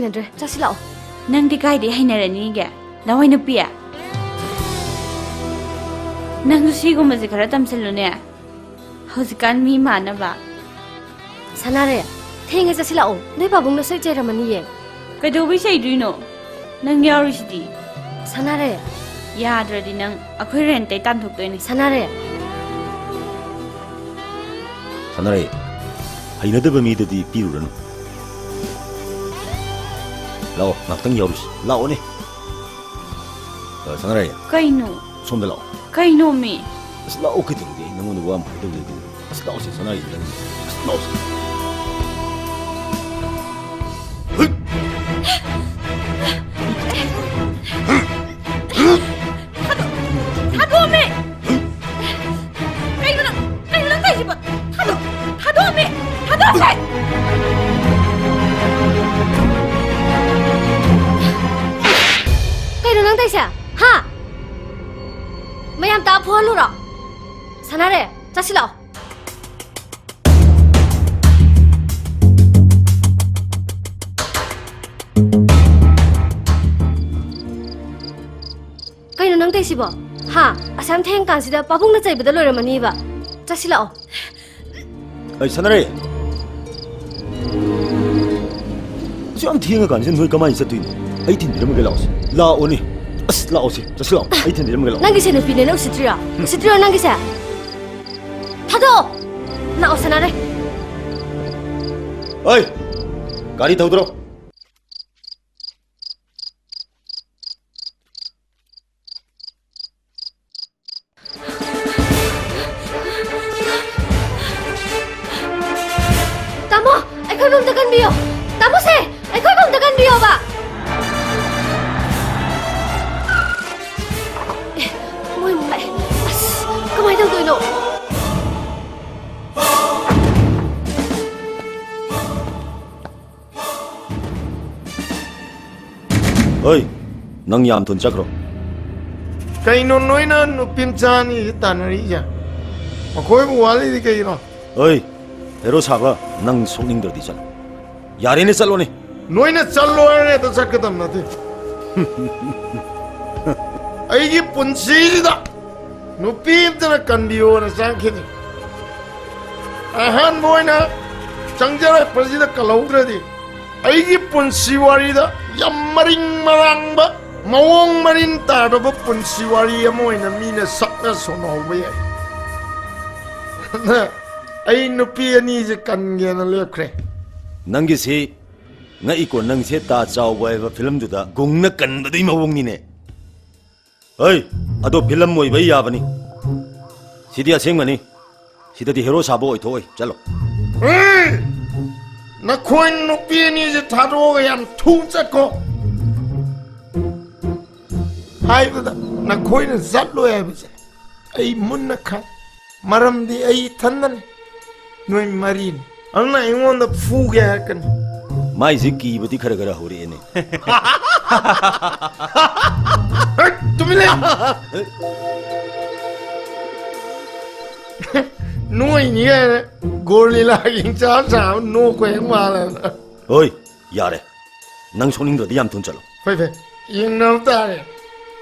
ꯍꯩꯅꯗ꯭ꯔꯦ ꯆꯠꯁꯤꯜꯂꯛꯑꯣ ꯅꯪꯗꯤ ꯀꯥꯏꯗꯩ ꯍꯩꯅꯔꯅꯤꯒꯦ ꯂꯋꯥꯏ ꯅꯨꯄꯤ ꯅꯪꯁꯨ ꯁꯤꯒꯨꯝꯕꯁꯦ ꯈꯔ ꯇꯝꯁꯤꯜꯂꯨꯅꯦ ꯍꯧꯖꯤꯛꯀꯥꯟ ꯃꯤ ꯃꯥꯟꯅꯕ ꯁꯅꯥꯔꯦ ꯊꯦꯡꯉꯦ ꯆꯠꯁꯤꯜꯂꯛꯑꯣ ꯅꯣꯏ ꯄꯥꯕꯨꯡꯅ ꯁꯣꯏ ꯆꯩꯔꯝꯃꯅꯤꯌꯦ ꯀꯩꯗꯧꯕꯩ ꯆꯩꯗꯣꯏꯅꯣ ꯅꯪ ꯌꯥꯎꯔꯤꯁꯤꯗꯤ ꯁꯅꯥꯔꯦ ꯌꯥꯗ꯭ꯔꯗꯤ ꯅꯪ ꯑꯩꯈꯣꯏ ꯔꯦꯟꯇꯩ ꯇꯥꯟꯊꯣꯛꯇꯣꯏꯅꯦ ꯁꯅꯥꯔꯦ ꯁꯥꯟꯅꯔꯦ ꯍꯩꯅꯗꯕ ꯃꯤꯗꯗꯤ ꯄꯤꯔꯨꯔꯅꯨ ꯂꯥꯛꯑꯣ ꯉꯥꯛꯇꯪ ꯌꯥꯎꯔꯨꯁꯤ ꯂꯥꯛꯑꯣꯅꯦ ꯁꯥꯟꯅꯔꯦ ꯀꯩꯅꯣ ꯁꯣꯝꯗ ꯂꯥꯛꯑꯣ ꯀꯩꯅꯣ ꯃꯤ ꯑꯁ ꯂꯥꯛꯑꯣ ꯀꯩꯗꯧꯔꯒꯦ ꯑꯩ ꯅꯪꯉꯣꯟꯗ ꯋꯥ ꯑꯃ ꯍꯥꯏꯗꯧꯔꯤꯗꯤ ꯑꯁ ꯂꯥꯛꯑꯣꯁꯤ ꯁꯥꯟꯅꯔꯦ ꯅꯪ ꯑꯁ ꯂꯥꯛꯑꯣꯁꯤ ꯊꯥꯗꯣꯛꯑꯝꯃꯦ ꯀꯩꯅꯣ ꯅꯪ ꯇꯧꯔꯤꯁꯤꯕꯣ ꯊꯥꯗꯣꯛꯑꯝꯃꯦ ꯊꯥꯗꯣꯛꯑꯁꯦ ꯀꯩꯅꯣ ꯅꯪ ꯇꯧꯔꯤꯁꯦ ꯍꯥ ꯃꯌꯥꯝ ꯇꯥ ꯐꯨꯍꯜꯂꯨꯔꯣ ꯁꯅꯥꯔꯦ ꯆꯠꯁꯤꯜꯂꯛꯑꯣ ꯀꯩꯅꯣ ꯅꯪ ꯇꯧꯔꯤꯁꯤꯕꯣ ꯍꯥ ꯑꯁꯥꯝ ꯊꯦꯡ ꯀꯥꯟꯁꯤꯗ ꯄꯥꯕꯨꯡꯅ ꯆꯩꯕꯗ ꯂꯣꯏꯔꯝꯃꯅꯤꯕ ꯆꯠꯁꯤꯜꯂꯛꯑꯣ ꯑꯩ ꯁꯥꯟꯅꯔꯦ ꯑꯁꯨ ꯌꯥꯝ ꯊꯦꯡꯉꯀꯥꯟꯁꯤꯗ ꯅꯣꯏ ꯀꯃꯥꯏꯅ ꯆꯠꯇꯣꯏꯅꯣ ꯑꯩ ꯊꯤꯟꯕꯤꯔꯝꯃꯒꯦ ꯂꯥꯛꯑꯣꯁꯤ ꯂꯥꯛꯑꯣꯅꯦ ꯑꯁ ꯂꯥꯛꯑꯣꯁꯤ ꯆꯠꯁꯤꯜꯂꯛꯑꯣ ꯑꯩ ꯊꯤꯟꯕꯤꯔꯝꯃꯒꯦ ꯂꯥꯛꯑꯣ ꯅꯪꯒꯤꯁꯦ ꯅꯨꯄꯤꯅꯦꯅ ꯎꯁꯤꯠꯇ꯭ꯔꯤꯔꯣ ꯎꯁꯤꯠꯇ꯭ꯔꯤꯔꯣ ꯅꯪꯒꯤꯁꯦ ꯊꯥꯗꯣꯛꯑꯣ ꯂꯥꯛꯑꯣ ꯁꯅꯥꯔꯦ ꯑꯩ ꯒꯥꯔꯤ ꯊꯧꯗ꯭ꯔꯣ ꯇꯥꯃꯣ ꯑꯩꯈꯣꯏꯕꯨ ꯑꯝꯇ ꯀꯟꯕꯤꯌꯣ ꯇꯥꯃꯣꯁꯦ ꯑꯩꯈꯣꯏꯕꯨ ꯑꯝꯇ ꯀꯟꯕꯤꯌꯣꯕ ꯃꯣꯏ ꯑꯃꯨꯛ ꯂꯥꯛꯑꯦ ꯑꯁ ꯀꯃꯥꯏꯅ ꯇꯧꯗꯣꯏꯅꯣ ꯑꯩ ꯅꯪ ꯌꯥꯝ ꯊꯨꯅ ꯆꯠꯈ꯭ꯔꯣ ꯀꯩꯅꯣ ꯅꯣꯏꯅ ꯅꯨꯄꯤꯃꯆꯥꯅꯤ ꯇꯥꯟꯅꯔꯤꯁꯦ ꯃꯈꯣꯏꯕꯨ ꯋꯥꯠꯂꯤꯗꯤ ꯀꯩꯅꯣ ꯑꯩ ꯍꯦꯔꯣ ꯁꯥꯕ ꯅꯪ ꯁꯣꯛꯅꯤꯡꯗ꯭ꯔꯗꯤ ꯆꯠꯂꯣ ꯌꯥꯔꯦꯅꯦ ꯆꯠꯂꯣꯅꯦ ꯅꯣꯏꯅ ꯆꯠꯂꯣ ꯍꯥꯏꯔꯦꯗ ꯆꯠꯀꯗꯕ ꯅꯠꯇꯦ ꯑꯩꯒꯤ ꯄꯨꯟꯁꯤꯁꯤꯗ ꯅꯨꯄꯤ ꯑꯃꯇꯅ ꯀꯟꯕꯤꯌꯣꯅ ꯆꯪꯈꯤꯅꯤ ꯑꯍꯥꯟꯕ ꯑꯣꯏꯅ ꯆꯪꯖꯔꯛꯄꯁꯤꯗ ꯀꯜꯍꯧꯗ꯭ꯔꯗꯤ ꯑꯩꯒꯤ ꯄꯨꯟꯁꯤ ꯋꯥꯔꯤꯗ ꯌꯥꯝ ꯃꯔꯤꯡ ꯃꯔꯥꯡꯕ ꯃꯑꯣꯡ ꯃꯔꯤꯟ ꯇꯥꯗꯕ ꯄꯨꯟꯁꯤ ꯋꯥꯔꯤ ꯑꯃ ꯑꯣꯏꯅ ꯃꯤꯅ ꯁꯛꯅ ꯁꯣꯟꯅꯍꯧꯕ ꯌꯥꯏ ꯑꯩ ꯅꯨꯄꯤ ꯑꯅꯤꯁꯦ ꯀꯟꯒꯦꯅ ꯂꯦꯞꯈ꯭ꯔꯦ ꯅꯪꯒꯤꯁꯤ ꯉꯛꯏꯀꯣ ꯅꯪꯁꯦ ꯇꯥ ꯆꯥꯎꯕ ꯍꯥꯏꯕ ꯐꯤꯂꯝꯗꯨꯗ ꯒꯨꯡꯅ ꯀꯟꯕꯗꯨꯒꯤ ꯃꯑꯣꯡꯅꯤꯅꯦ ꯑꯩ ꯑꯗꯣ ꯐꯤꯂꯝ ꯑꯣꯏꯕ ꯌꯥꯕꯅꯤ ꯁꯤꯗꯤ ꯑꯁꯦꯡꯕꯅꯤ ꯁꯤꯗꯗꯤ ꯍꯦꯔꯣ ꯁꯥꯕ ꯑꯣꯏꯊꯣꯛꯑꯣꯏ ꯆꯠꯂꯣ ꯅꯈꯣꯏ ꯅꯨꯄꯤ ꯑꯅꯤꯁꯦ ꯊꯥꯗꯣꯛꯑꯒ ꯌꯥꯝ ꯊꯨ ꯆꯠꯈꯣ ꯍꯥꯏꯕꯗ ꯅꯈꯣꯏꯅ ꯆꯠꯂꯣꯏ ꯍꯥꯏꯕꯁꯦ ꯑꯩ ꯃꯨꯟꯅ ꯈꯪ ꯃꯔꯝꯗꯤ ꯑꯩ ꯏꯊꯟꯗꯅꯤ ꯅꯣꯏ ꯃꯔꯤꯅꯤ ꯑꯗꯨꯅ ꯑꯩꯉꯣꯟꯗ ꯐꯨꯒꯦ ꯍꯥꯏꯔꯛꯀꯅꯤ ꯃꯥꯏꯁꯦ ꯀꯤꯕꯗꯤ ꯈꯔ ꯈꯔ ꯍꯧꯔꯛꯑꯦꯅꯦ ꯇꯨꯃꯤꯟ ꯂꯩ ꯅꯣꯏꯅꯤ ꯍꯥꯏꯅ ꯒꯣꯔꯂꯤꯂꯥ ꯌꯦꯡꯆꯥ ꯆꯥꯕ ꯅꯣꯛꯄ ꯍꯦꯛ ꯃꯥꯜꯂꯦꯅ ꯍꯣꯏ ꯌꯥꯔꯦ ꯅꯪ ꯁꯣꯛꯅꯤꯡꯗ꯭ꯔꯗꯤ ꯌꯥꯝ ꯊꯨꯅ ꯆꯠꯂꯣ ꯐꯩ ꯐꯩ ꯌꯦꯡꯅꯕ ꯇꯥꯔꯦ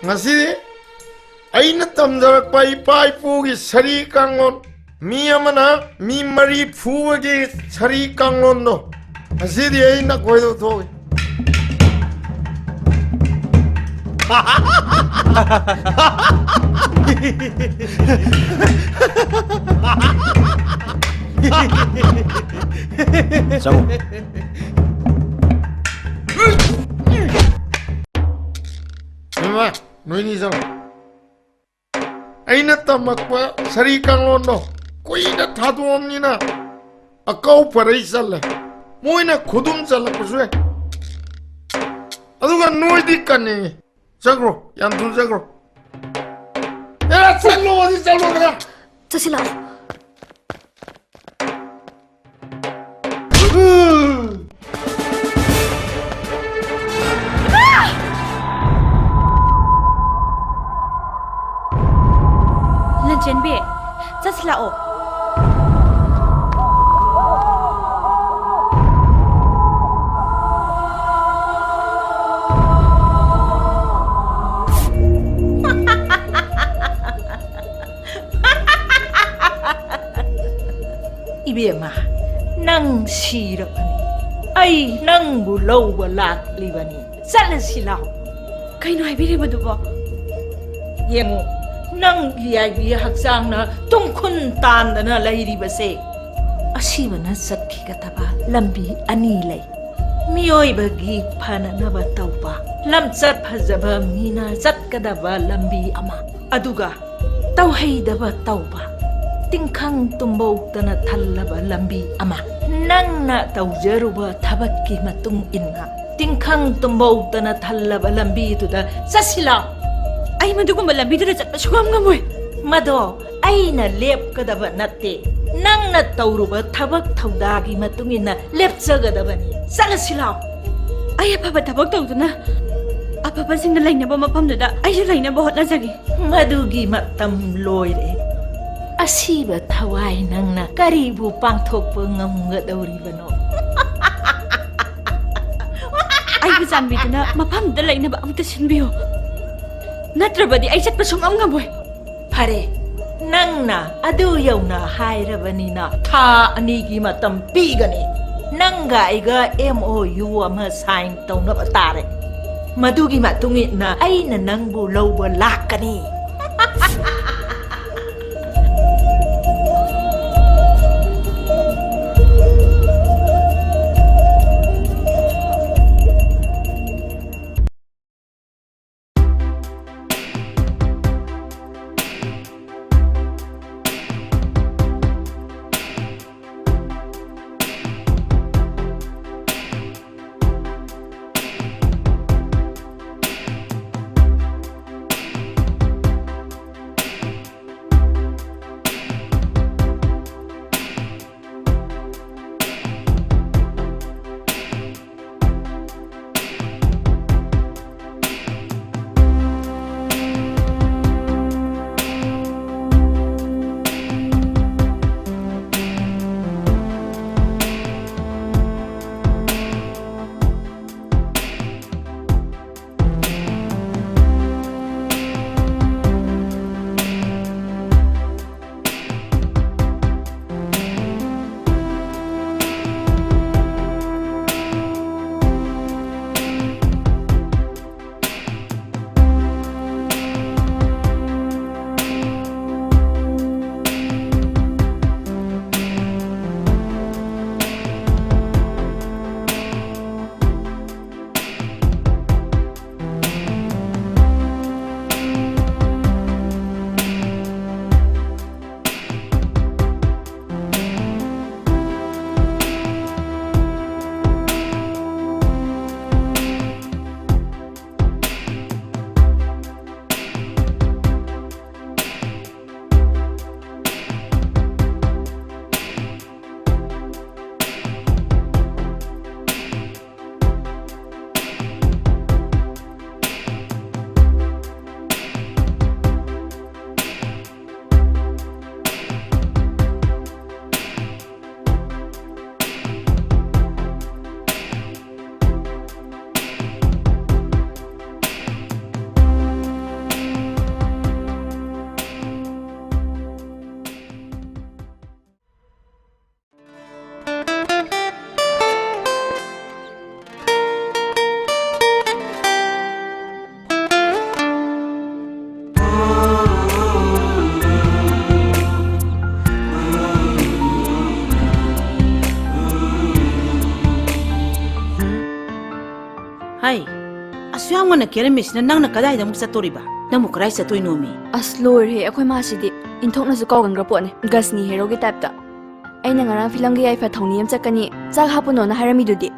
ꯉꯁꯤꯗꯤ ꯑꯩꯅ ꯇꯝꯖꯔꯛꯄ ꯏꯄꯥ ꯏꯄꯨꯒꯤ ꯁꯔꯤ ꯀꯥꯡꯂꯣꯟ ꯃꯤ ꯑꯃꯅ ꯃꯤ ꯃꯔꯤ ꯐꯨꯕꯒꯤ ꯁꯔꯤ ꯀꯥꯡꯂꯣꯟꯗꯣ ꯉꯁꯤꯗꯤ ꯑꯩ ꯅꯈꯣꯏꯗ ꯊꯣꯛꯏ ꯆꯪꯉꯣ ꯏꯃꯥ ꯅꯣꯏꯅꯤ ꯆꯪꯉꯣ ꯑꯩꯅ ꯇꯝꯃꯛꯄ ꯁꯔꯤ ꯀꯥꯡꯂꯣꯟꯗꯣ ꯀꯨꯏꯅ ꯊꯥꯗꯣꯛꯑꯝꯅꯤꯅ ꯑꯀꯧ ꯄꯔꯩ ꯆꯜꯂꯦ ꯃꯣꯏꯅ ꯈꯨꯗꯨꯝ ꯆꯜꯂꯛꯄꯁꯨ ꯌꯥꯏ ꯑꯗꯨꯒ ꯅꯣꯏꯗꯤ ꯀꯟꯅꯤꯡꯉꯤ ꯆꯠꯈ꯭ꯔꯣ ꯌꯥꯝ ꯊꯨꯅ ꯆꯠꯈ꯭ꯔꯣ ꯆꯠꯂꯣ ꯑꯗꯨ ꯆꯠꯂꯣꯗꯅ ꯆꯠꯁꯤꯜꯂꯛꯑꯣ ꯂꯟꯆꯦꯟꯕꯤ ꯆꯠꯁꯤꯜꯂꯛꯑꯣ 이베마 낭 시럽니 아이 낭부 로버 락리바니 살라실라 Kaino haibiribadubo? 예모 낭기 아이비 학상나 뚱쿤 딴다나 라이리바세 아시바나 삭히가타바 람비 아니레 미오이바기 파나나바 타우바 람삿 파자바 미나 잣가다바 람비 아마 아두가 타우헤이다바 타우바 띵캉 tumbaukdana thalaba lambi ama nangna tawjaruba thabakki matung inna tingkhang tumbaukdana thalaba lambi tuda sasila Ay madugumba lambiduda chatpa sugam ngamoy. mado aina lepkadaba natte nangna tawruba thabak thawdagi matung inna lepchagadabani salasila Ay apaba tabak tawduna. Apaba singna lainaba mafamduda aysu lainaba hotnajagi. madugi matam loire asiba thawai nangna karibu pangthokpa ngamgadawribano Ay bujanbiduna mafamduda lainaba amta sinbiyo. Natrabadi ay chatpa sugam ngamoy. Pare, nangna adu yauna hairabanina tha anigi matam pigani nangga iga MOU ama sign tawnaba tare madugi matungi na aina nangbu lawba lakani Hai, asyam ngana kere misna nangna kadai da muksa toriba. Namu karai sa toi nomi. Aslor he akhoi ma sidi inthokna su kawgan grapone gasni hero gi type ta. Aina ngarang film gi ai fa thongni am chakani chak hapuno na harami dudi.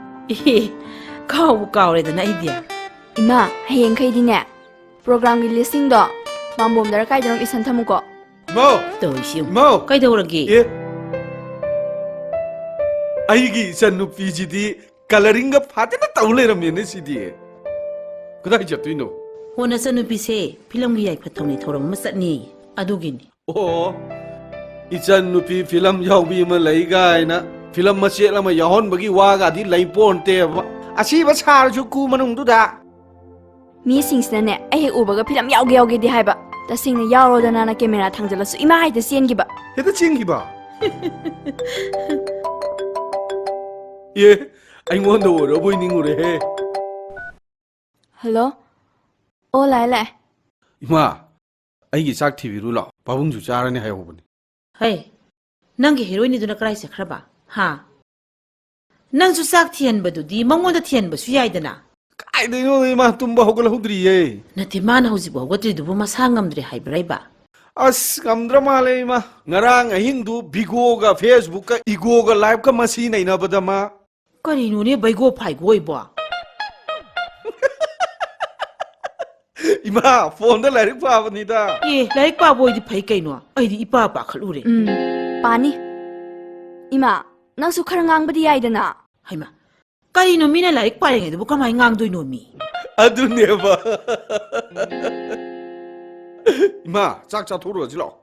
Kau re da na idea. Ima hayeng khai dine. Program gi listing do mambom dar kai drum isan thamuko. Mo, To isiu. Mo. Kai da uragi. A 아이기 산 누피지디 컬러링가 파테나 타울레라메네 시디 그다이 잡도이노 Hona sa nupi se film gi ai phathong ni thorong masat ni. Adugini. 오 이찬 누피 필름 야우비 마 레이가이나 필름 마시엘라 마 야혼 버기 와가디 레이폰테 아시바 사르주 구 마능두다 Mi singsna ne ai ubaga film yauge di haiba. Ta singna yauro dana na camera thangjala su ima haida sen gi ba. 헤다 칭기바 예, ꯑꯩꯉꯣꯟꯗ ꯑꯣꯏꯔꯕꯣꯏ ꯅꯤꯡꯉꯨꯔꯦꯍꯦ. Hello ꯑꯣ ꯂꯥꯛꯑꯦ ꯂꯥꯛꯑꯦ ꯏꯃꯥ, ꯑꯩꯒꯤ ꯆꯥꯛ ꯊꯤꯕꯤꯔꯨ ꯂꯥꯛꯑꯣ. ꯄꯥꯕꯨꯡꯁꯨ ꯆꯥꯔꯅꯤ ꯍꯥꯏꯍꯧꯕꯅꯤ. ꯍꯩ ꯅꯪꯒꯤ ꯍꯦꯔꯣꯏꯅꯤꯗꯨꯅ ꯀꯔꯥꯏ ꯆꯠꯈ꯭ꯔꯕ ꯍꯥ ꯅꯪꯁꯨ ꯆꯥꯛ ꯊꯤꯍꯟꯕꯗꯨꯗꯤ ꯃꯉꯣꯟꯗ ꯊꯤꯍꯟꯕꯁꯨ ꯌꯥꯏꯗꯅ ꯀꯥꯏꯗꯩꯅꯣ ꯏꯃꯥ, ꯇꯨꯝꯕ ꯍꯧꯒꯠꯍꯧꯗ꯭ꯔꯤꯌꯦ. ꯅꯠꯇꯦ ꯃꯥꯅ ꯍꯧꯖꯤꯛꯐꯥꯎ ꯍꯧꯒꯠꯇ꯭ꯔꯤꯗꯨꯕꯨ ꯃꯁꯥ ꯉꯝꯗ꯭ꯔꯦ ꯍꯥꯏꯕ꯭ꯔꯥ? ꯑꯁ ꯉꯝꯗ꯭ꯔ ꯃꯥꯜꯂꯦ ꯏꯃꯥ. ꯉꯔꯥꯡ ꯑꯍꯤꯡꯗꯨ ꯚꯤꯒꯣꯒ ꯐꯦꯁꯕꯨꯛꯀ ꯏꯒꯣꯒ ꯂꯥꯏꯚꯀ ꯃꯁꯤ ꯅꯩꯅꯕꯗ ꯃꯥ. ꯀꯔꯤꯅꯣꯅꯦ ꯕꯩꯒꯣ ꯐꯥꯏꯒꯣꯏꯕꯣ? ꯏꯃꯥ, ꯐꯣꯟꯗ ꯂꯥꯏꯔꯤꯛ ꯄꯥꯕꯅꯤꯗ. ꯑꯦ ꯂꯥꯏꯔꯤꯛ ꯄꯥꯕ ꯑꯣꯏꯗꯤ ꯐꯩ ꯀꯩꯅꯣ, ꯑꯩꯗꯤ ꯏꯄꯥ ꯄꯥꯈꯠꯂꯨꯔꯦ. ꯄꯥꯅꯤ ꯏꯃꯥ ꯅꯪꯁꯨ ꯈꯔ ꯉꯥꯡꯕꯗꯤ ꯌꯥꯏꯗꯅ. ꯍꯩꯃ ꯀꯔꯤꯅꯣ ꯃꯤꯅ ꯂꯥꯏꯔꯤꯛ ꯄꯥꯔꯤꯉꯩꯗꯕꯨ ꯀꯃꯥꯏꯅ ꯉꯥꯡꯗꯣꯏꯅꯣ ꯃꯤ? ꯑꯗꯨꯅꯦꯕ. ꯏꯃꯥ, ꯆꯥꯛ ꯆꯥꯊꯣꯛꯎꯔꯁꯤ ꯂꯥꯛꯑꯣ.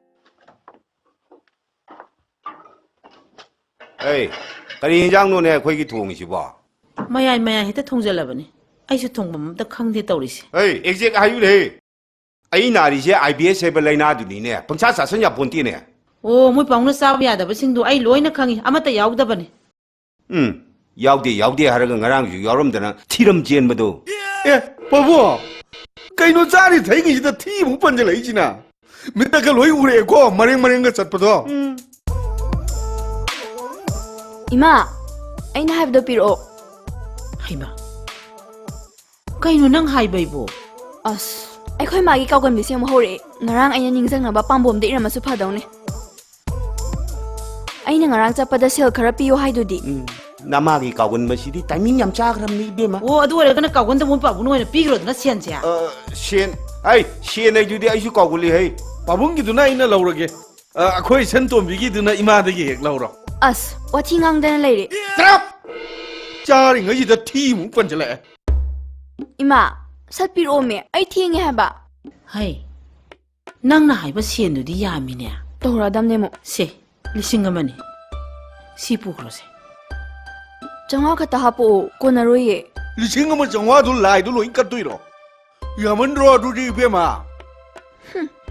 ꯑꯩ ꯀꯔꯤ ꯌꯦꯟꯖꯥꯡꯅꯣꯅꯦ ꯑꯩꯈꯣꯏꯒꯤ ꯊꯣꯡꯉꯤꯁꯤꯕꯣ? ꯃꯌꯥꯏ ꯃꯌꯥꯏ ꯍꯦꯛꯇ ꯊꯣꯡꯖꯜꯂꯕꯅꯤ. ꯑꯩꯁꯨ ꯊꯣꯡꯐꯝ ꯑꯝꯇ ꯈꯪꯗꯦ ꯇꯧꯔꯤꯁꯦ. ꯑꯩ ꯑꯦꯛꯖꯦꯛ ꯍꯥꯏꯌꯨꯅꯦ. ꯑꯩ ꯅꯥꯔꯤꯁꯦ IBS ꯍꯥꯏꯕ ꯂꯥꯏꯅꯥꯗꯨꯅꯤꯅꯦ. ꯄꯪꯆꯥ ꯆꯥꯁꯟ ꯌꯥꯄꯣꯟꯇꯦꯅꯦ. ꯑꯣ ꯃꯣꯏ ꯄꯥꯎꯅ ꯆꯥꯕ ꯌꯥꯗꯕꯁꯤꯡꯗꯣ ꯑꯩ ꯂꯣꯏꯅ ꯈꯪꯉꯤ, ꯑꯃꯠꯇ ꯌꯥꯎꯗꯕꯅꯤ. ꯌꯥꯎꯗꯦ ꯌꯥꯎꯗꯦ ꯍꯥꯏꯔꯒ ꯉꯔꯥꯡꯁꯨ ꯌꯥꯎꯔꯝꯗꯅ ꯊꯤꯔꯝ ꯆꯦꯟꯕꯗꯣ. ꯑꯦ ꯄꯥꯕꯨꯡ, ꯀꯩꯅꯣ ꯆꯥꯔꯤ ꯊꯩꯉꯩꯁꯤꯗ ꯊꯤꯃꯨꯛ ꯄꯟꯖꯜꯂꯛꯏꯁꯤꯅ? ꯃꯤꯠꯇꯒ ꯂꯣꯏ ꯎꯔꯦꯀꯣ, ꯃꯔꯦꯡ ꯃꯔꯦꯡꯒ ꯆꯠꯄꯗꯣ. 이마 ꯑꯩꯅ ꯍꯥꯏꯕꯗꯣ ꯄꯤꯔꯛꯑꯣ. ꯍꯩꯃ ꯀꯩꯅꯣ ꯅꯪ ꯍꯥꯏꯕꯩꯕꯣ? ꯑꯁ ꯑꯩꯈꯣꯏ ꯃꯥꯒꯤ ꯀꯥꯎꯒꯟꯕꯤꯁꯦ ꯑꯃꯨꯛ ꯍꯧꯔꯛꯑꯦ. ꯉꯔꯥꯡ ꯑꯩꯅ ꯅꯤꯡꯁꯤꯡꯅꯕ ꯄꯥꯝꯕꯣꯝꯗ ꯏꯔꯝꯃꯁꯨ ꯐꯗꯧꯅꯦ. ꯑꯩꯅ ꯉꯔꯥꯡ ꯆꯠꯄꯗ ꯁꯦꯜ ꯈꯔ ꯄꯤꯌꯣ ꯍꯥꯏꯗꯨꯗꯤ. ꯅꯃꯥꯒꯤ ꯀꯥꯎꯒꯟꯕꯁꯤꯗꯤ ꯇꯥꯏꯃꯤꯡ ꯌꯥꯝ ꯆꯥꯈ꯭ꯔꯕꯅꯤ ꯏꯕꯦꯝꯃ. ꯑꯣ ꯑꯗꯨ ꯑꯣꯏꯔꯒꯅ ꯀꯥꯎꯒꯟꯗ ꯃꯣꯏ ꯄꯥꯕꯨꯡ ꯑꯣꯏꯅ ꯄꯤꯈ꯭ꯔꯣꯗꯅ ꯁꯦꯟꯁꯦ. ꯁꯦꯟ ꯁꯦꯟ ꯍꯥꯏꯗꯨꯗꯤ ꯑꯩꯁꯨ ꯀꯥꯎꯒꯜꯂꯤ ꯍꯩ. ꯄꯥꯕꯨꯡꯒꯤꯗꯨꯅ ꯑꯩꯅ ꯂꯧꯔꯒꯦ. ꯑꯩꯈꯣꯏ ꯁꯟ ꯇꯣꯝꯕꯤꯒꯤꯗꯨꯅ ꯏꯃꯥꯗꯒꯤ ꯍꯦꯛ ꯂꯧꯔꯣ. ꯑꯁ ꯋꯥꯊꯤ ꯉꯥꯡꯗꯅ ꯂꯩꯔꯦ. ꯇ꯭ꯔꯞ! ꯆꯥꯔꯤꯉꯩꯁꯤꯗ ꯊꯤꯃꯨꯛ ꯄꯟꯖꯜꯂꯛꯑꯦ. ꯏꯃꯥ ꯁꯠ ꯄꯤꯔꯛꯑꯣꯃꯦ, ꯑꯩ ꯊꯦꯡꯉꯦ ꯍꯥꯏꯕ. ꯍꯩ ꯅꯪꯅ ꯍꯥꯏꯕ ꯁꯦꯟꯗꯨꯗꯤ ꯌꯥꯝꯃꯤꯅꯦ. ꯇꯧꯔꯛꯑꯗꯝꯅꯦ ꯑꯃꯨꯛ. ꯁꯦ 1,000 ꯁꯤ ꯄꯨꯈ꯭ꯔꯣꯁꯦ. 500 ꯈꯛꯇ ꯍꯥꯞꯄꯛꯑꯣ, ꯀꯣꯟꯅꯔꯣꯏꯌꯦ. 1,500ꯗꯨ ꯂꯥꯏꯗꯨ ꯂꯣꯏ ꯀꯠꯇꯣꯏꯔꯣ? ꯌꯥꯝꯃꯟꯗ꯭ꯔꯣ ꯑꯗꯨꯗꯤ ꯏꯕꯦꯝꯃ?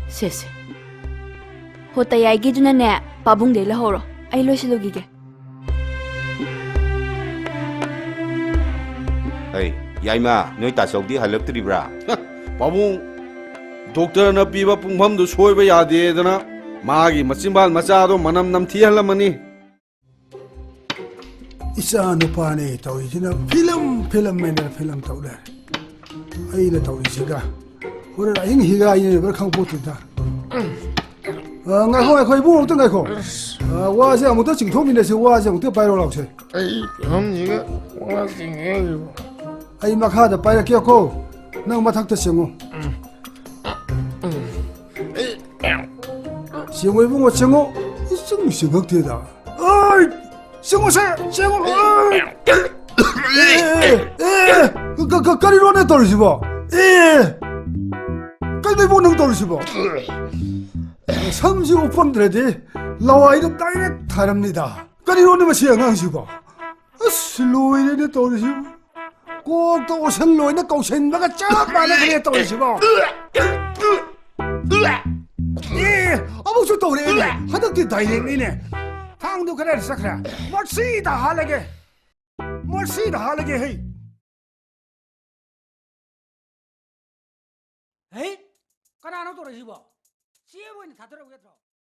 ꯁꯦ ꯍꯣꯇꯌꯥꯏꯒꯤꯗꯨꯅꯅꯦ ꯄꯥꯕꯨꯡꯗꯩ ꯂꯧꯍꯧꯔꯣ, ꯑꯩ ꯂꯣꯏꯁꯤꯜꯂꯨꯈꯤꯒꯦ. ꯌꯥꯏꯃ, ꯅꯣꯏ ꯇꯥꯆꯧꯗꯤ ꯍꯜꯂꯛꯇ꯭ꯔꯤꯕ꯭ꯔꯥ? ꯄꯥꯕꯨꯡ, ꯗꯣꯛꯇꯔꯅ ꯄꯤꯕ ꯄꯨꯡꯐꯝꯗꯨ ꯁꯣꯏꯕ ꯌꯥꯗꯦꯗꯅ ꯃꯥꯒꯤ ꯃꯆꯤꯟꯕꯥꯜ ꯃꯆꯥꯗꯣ ꯃꯅꯝ ꯅꯝꯊꯤꯍꯜꯂꯝꯃꯅꯤ. इचा नुपाने तौरीसीना फिल्म मैंने फिल्म तौले अइना तौरीसीगा होरे अहिंग हिगा अइना बर खंगपोतुदा ngaiko ngaiko ibu ngto ngaiko wa se amuto chingthomine se wa se ngto pairo laukse ꯑꯩ ꯐꯤꯂꯝꯁꯤꯒ ꯋꯥꯁꯤꯡꯉꯦ. ai makhada paira kyo ko nang mathakta sengo sengo ibu ngo sengo isung singakte da ai sengo se sengo 까리로네 떨어지봐 까리 보는 떨어지봐 35번들에디 라와이도 다이렉트 다릅니다 까리로네 마시 양앙시봐 슬로이네 떨어지봐 꼭또 슬로이네 꼬센바가 쫙마네 그래 떨어지봐 아무것도 떠오르네 하덕디 다이렉트네 당도 그래 sakra 머시다 할래게 헤이 헤이 까나노 떨어지봐 시에 보이는 다 들어오겠어